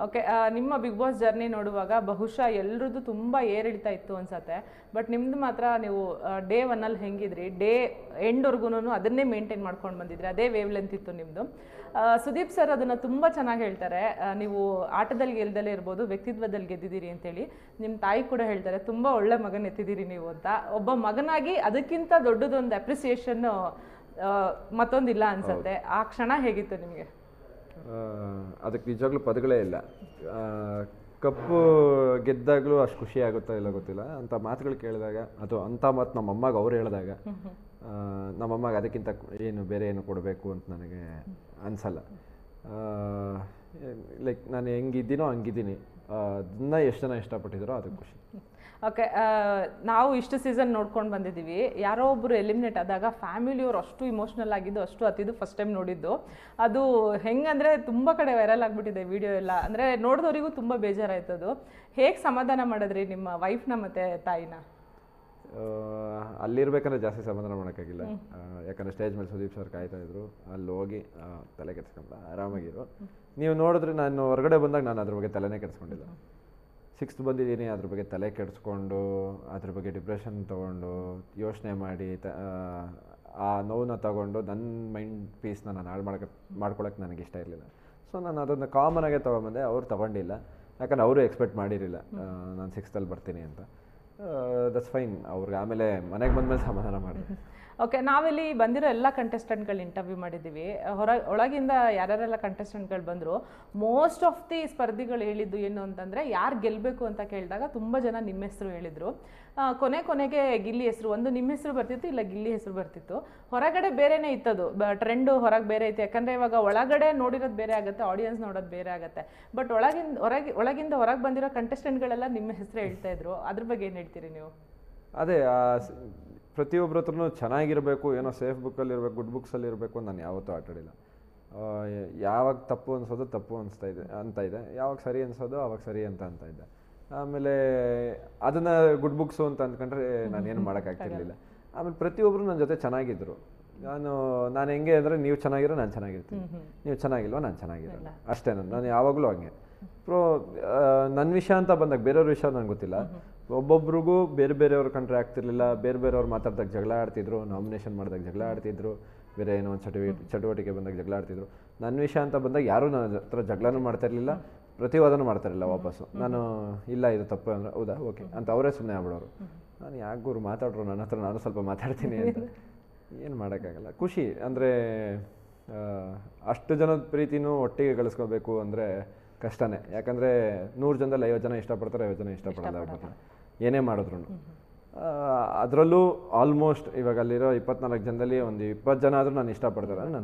Okay. ನಿಮ್ಮ big boss journey ನೋಡುವಾಗ ಬಹುಶಃ ಎಲ್ರದ್ದು ತುಂಬ ಏರಿಳಿತ ಇತ್ತು ಅನ್ಸತ್ತೆ. ಬಟ್ ನಿಮ್ದು ಮಾತ್ರ ನೀವು ಡೇ ಒನ್ನಲ್ಲಿ ಹೆಂಗಿದ್ರಿ, ಡೇ ಎಂಡ್ವರೆಗೂ ಅದನ್ನೇ ಮೇಂಟೈನ್ ಮಾಡ್ಕೊಂಡು ಬಂದಿದ್ರಿ, ಅದೇ ವೇವ್ ಲೆಂತ್ ಇತ್ತು ನಿಮ್ಮದು. ಸುದೀಪ್ ಸರ್ ಅದನ್ನು ತುಂಬ ಚೆನ್ನಾಗಿ ಹೇಳ್ತಾರೆ. ನೀವು ಆಟದಲ್ಲಿ ಗೆಲ್ದಲೇ ಇರ್ಬೋದು, ವ್ಯಕ್ತಿತ್ವದಲ್ಲಿ ಗೆದ್ದಿದ್ದೀರಿ ಅಂತೇಳಿ. ನಿಮ್ಮ ತಾಯಿ ಕೂಡ ಹೇಳ್ತಾರೆ ತುಂಬ ಒಳ್ಳೆ ಮಗನ ಎತ್ತಿದ್ದೀರಿ ನೀವು ಅಂತ. ಒಬ್ಬ ಮಗನಾಗಿ ಅದಕ್ಕಿಂತ ದೊಡ್ಡದೊಂದು ಅಪ್ರಿಸಿಯೇಷನ್ ಮತ್ತೊಂದಿಲ್ಲ ಅನ್ಸತ್ತೆ. ಆ ಕ್ಷಣ ಹೇಗಿತ್ತು ನಿಮಗೆ? ಅದಕ್ಕೆ ನಿಜವಾಗ್ಲೂ ಪದಗಳೇ ಇಲ್ಲ. ಕಪ್ಪು ಗೆದ್ದಾಗಲೂ ಅಷ್ಟು ಖುಷಿ ಆಗುತ್ತಾ ಇಲ್ಲ ಗೊತ್ತಿಲ್ಲ. ಅಂಥ ಮಾತುಗಳು ಕೇಳಿದಾಗ ಅಥವಾ ಅಂಥ ಮಾತು ನಮ್ಮಮ್ಮಗೆ ಅವ್ರು ಹೇಳಿದಾಗ ನಮ್ಮಮ್ಮಗೆ ಅದಕ್ಕಿಂತ ಏನು ಬೇರೆ ಏನು ಕೊಡಬೇಕು ಅಂತ ನನಗೆ ಅನಿಸಲ್ಲ. ಲೈಕ್ ನಾನು ಹೆಂಗಿದ್ದೀನೋ ಹಂಗಿದ್ದೀನಿ, ಅದನ್ನ ಎಷ್ಟು ಜನ ಇಷ್ಟಪಟ್ಟಿದ್ದಾರೋ ಅದಕ್ಕೆ ಖುಷಿ. ಓಕೆ. ನಾವು ಇಷ್ಟು ಸೀಸನ್ ನೋಡ್ಕೊಂಡು ಬಂದಿದ್ದೀವಿ. ಯಾರೋ ಒಬ್ಬರು ಎಲಿಮಿನೇಟ್ ಆದಾಗ ಫ್ಯಾಮಿಲಿಯವ್ರು ಅಷ್ಟು ಇಮೋಷ್ನಲ್ ಆಗಿದ್ದು, ಅಷ್ಟು ಅತಿದ್ದು ಫಸ್ಟ್ ಟೈಮ್ ನೋಡಿದ್ದು. ಅದು ಹೆಂಗಂದರೆ ತುಂಬ ಕಡೆ ವೈರಲ್ ಆಗಿಬಿಟ್ಟಿದೆ ವಿಡಿಯೋ ಎಲ್ಲ. ಅಂದರೆ ನೋಡಿದವರಿಗೂ ತುಂಬ ಬೇಜಾರಾಯ್ತದು. ಹೇಗೆ ಸಮಾಧಾನ ಮಾಡಿದ್ರಿ ನಿಮ್ಮ ವೈಫ್ನ ಮತ್ತು ತಾಯಿನ? ಅಲ್ಲಿರ್ಬೇಕಂದ್ರೆ ಜಾಸ್ತಿ ಸಮಾಧಾನ ಮಾಡೋಕ್ಕಾಗಿಲ್ಲ. ಯಾಕಂದರೆ ಸ್ಟೇಜ್ ಮೇಲೆ ಸುದೀಪ್ ಸರ್ ಕಾಯ್ತಾ ಇದ್ರು. ಅಲ್ಲಿ ಹೋಗಿ ತಲೆ ಕೆಡಿಸ್ಕೊಂಡ ಆರಾಮಾಗಿರು. ನೀವು ನೋಡಿದ್ರೆ ನಾನು ಹೊರಗಡೆ ಬಂದಾಗ ನಾನು ಅದ್ರ ಬಗ್ಗೆ ತಲೆನೇ ಕೆಡಿಸ್ಕೊಂಡಿಲ್ಲ. 6th ಬಂದಿದ್ದೀನಿ, ಅದ್ರ ಬಗ್ಗೆ ತಲೆ ಕೆಡಿಸ್ಕೊಂಡು ಅದ್ರ ಬಗ್ಗೆ ಡಿಪ್ರೆಷನ್ ತೊಗೊಂಡು ಯೋಚನೆ ಮಾಡಿ ಆ ನೋವನ್ನ ತಗೊಂಡು ನನ್ನ ಮೈಂಡ್ ಪೀಸ್ನ ನಾನು ಹಾಳು ಮಾಡ್ಕೊಳಕ್ಕೆ ನನಗೆ ಇಷ್ಟ ಇರಲಿಲ್ಲ. ಸೊ ನಾನು ಅದನ್ನು ಕಾಮನಾಗೆ ತೊಗೊಂಬಂದೆ. ಅವ್ರು ತೊಗೊಂಡಿಲ್ಲ, ಯಾಕಂದ್ರೆ ಅವರು ಎಕ್ಸ್ಪೆಕ್ಟ್ ಮಾಡಿರಲಿಲ್ಲ ನಾನು 6th ಬರ್ತೀನಿ ಅಂತ. That's fine. ಅವ್ರಿಗೆ ಆಮೇಲೆ ಮನೆಗೆ ಬಂದಮೇಲೆ ಸಮಾಧಾನ ಮಾಡಿದೆ. ಓಕೆ. ನಾವಿಲ್ಲಿ ಬಂದಿರೋ ಎಲ್ಲ ಕಂಟೆಸ್ಟೆಂಟ್ಗಳು ಇಂಟರ್ವ್ಯೂ ಮಾಡಿದ್ದೀವಿ. ಒಳಗಿಂದ ಯಾರ್ಯಾರೆಲ್ಲ ಕಂಟೆಸ್ಟೆಂಟ್ಗಳು ಬಂದರು, ಮೋಸ್ಟ್ ಆಫ್ ದಿ ಸ್ಪರ್ಧಿಗಳು ಹೇಳಿದ್ದು ಏನು ಅಂತಂದರೆ, ಯಾರು ಗೆಲ್ಲಬೇಕು ಅಂತ ಕೇಳಿದಾಗ ತುಂಬ ಜನ ನಿಮ್ಮ ಹೆಸರು ಹೇಳಿದರು. ಕೊನೆಗೆ ಗಿಲ್ಲಿ ಹೆಸರು, ಒಂದು ನಿಮ್ಮ ಹೆಸರು ಬರ್ತಿತ್ತು, ಇಲ್ಲ ಗಿಲ್ಲಿ ಹೆಸರು ಬರ್ತಿತ್ತು. ಹೊರಗಡೆ ಬೇರೆನೇ ಇತ್ತದು, ಟ್ರೆಂಡು ಹೊರಗೆ ಬೇರೆ ಇತ್ತು. ಯಾಕಂದರೆ ಇವಾಗ ಒಳಗಡೆ ನೋಡಿರೋದು ಬೇರೆ ಆಗುತ್ತೆ, ಆಡಿಯನ್ಸ್ ನೋಡೋದು ಬೇರೆ ಆಗುತ್ತೆ. ಬಟ್ ಒಳಗಿಂದ ಹೊರಗೆ ಬಂದಿರೋ ಕಂಟೆಸ್ಟೆಂಟ್ಗಳೆಲ್ಲ ನಿಮ್ಮ ಹೆಸರು ಹೇಳ್ತಾ ಇದ್ರು. ಅದ್ರ ಬಗ್ಗೆ ಏನು ಹೇಳ್ತೀರಿ ನೀವು? ಅದೇ ಪ್ರತಿಯೊಬ್ಬರ ಹತ್ರನೂ ಚೆನ್ನಾಗಿರಬೇಕು, ಏನೋ ಸೇಫ್ ಬುಕ್ಕಲ್ಲಿರಬೇಕು, ಗುಡ್ ಬುಕ್ಸಲ್ಲಿ ಇರಬೇಕು ಅಂತ ನಾನು ಯಾವತ್ತೂ ಆಟಾಡಿಲ್ಲ. ಯಾವಾಗ ತಪ್ಪು ಅನಿಸೋದು ತಪ್ಪು ಅಂತ ಇದೆ, ಯಾವಾಗ ಸರಿ ಅನಿಸೋದು ಅವಾಗ ಸರಿ ಅಂತ ಇದ್ದೆ. ಆಮೇಲೆ ಅದನ್ನು ಗುಡ್ ಬುಕ್ಸು ಅಂತ ಅಂದ್ಕೊಂಡ್ರೆ ನಾನೇನು ಮಾಡೋಕ್ಕಾಗ್ತಿರ್ಲಿಲ್ಲ. ಆಮೇಲೆ ಪ್ರತಿಯೊಬ್ಬರು ನನ್ನ ಜೊತೆ ಚೆನ್ನಾಗಿದ್ದರು. ನಾನು ಹೆಂಗೆ ಅಂದರೆ, ನೀವು ಚೆನ್ನಾಗಿರೋ ನಾನು ಚೆನ್ನಾಗಿರ್ತೀನಿ, ನೀವು ಚೆನ್ನಾಗಿಲ್ವ ನಾನು ಚೆನ್ನಾಗಿರಲ್ಲ, ಅಷ್ಟೇ. ನಾನು ಯಾವಾಗಲೂ ಹಂಗೆ. ನನ್ನ ವಿಷಯ ಅಂತ ಬಂದಾಗ ಬೇರೆಯವ್ರ ವಿಷಯ ನನಗೆ ಗೊತ್ತಿಲ್ಲ. ಒಬ್ಬೊಬ್ರಿಗೂ ಬೇರೆಯವ್ರ ಕಂಡ್ರೆ ಆಗ್ತಿರ್ಲಿಲ್ಲ. ಬೇರೆಯವ್ರು ಮಾತಾಡ್ದಾಗ ಜಗಳ ಆಡ್ತಿದ್ರು, ನಾಮಿನೇಷನ್ ಮಾಡಿದಾಗ ಜಗಳ ಆಡ್ತಿದ್ರು, ಬೇರೆ ಏನೋ ಒಂದು ಚಟುವಟಿಕೆ ಬಂದಾಗ ಜಗಳ ಆಡ್ತಿದ್ರು. ನನ್ನ ವಿಷಯ ಅಂತ ಬಂದಾಗ ಯಾರೂ ನನ್ನ ಹತ್ರ ಜಗಳನೂ ಮಾಡ್ತಾ ಇರಲಿಲ್ಲ, ಪ್ರತಿವಾದನೂ ಮಾಡ್ತಾರಿಲ್ಲ ವಾಪಸ್ಸು. ನಾನು ಇಲ್ಲ ಇದು ತಪ್ಪು ಅಂದರೆ ಹೌದಾ ಓಕೆ ಅಂತ ಅವರೇ ಸುಮ್ಮನೆ ಆಗ್ಬಿಡೋರು. ನಾನು ಯಾಕೆ ಗುರು ಮಾತಾಡ್ರು ನನ್ನ ಹತ್ರ, ನಾನು ಸ್ವಲ್ಪ ಮಾತಾಡ್ತೀನಿ ಅಂತ. ಏನು ಮಾಡೋಕ್ಕಾಗಲ್ಲ. ಖುಷಿ ಅಂದರೆ ಅಷ್ಟು ಜನದ ಪ್ರೀತಿನೂ ಒಟ್ಟಿಗೆ ಗಳಿಸ್ಕೋಬೇಕು ಅಂದರೆ ಕಷ್ಟನೇ. ಯಾಕಂದರೆ 100 ಜನದಲ್ಲಿ 50 ಜನ ಇಷ್ಟಪಡ್ತಾರೆ, 50 ಜನ ಇಷ್ಟಪಡಲ್ಲ ಆಗ್ಬಿಡ್ತಾರೆ ಏನೇ ಮಾಡಿದ್ರು. ಅದರಲ್ಲೂ ಆಲ್ಮೋಸ್ಟ್ ಇವಾಗ ಅಲ್ಲಿರೋ 24 ಜನದಲ್ಲಿ ಒಂದು 20 ಜನ ಆದರೂ ನಾನು ಇಷ್ಟಪಡ್ತಾರೆ, ನಾನು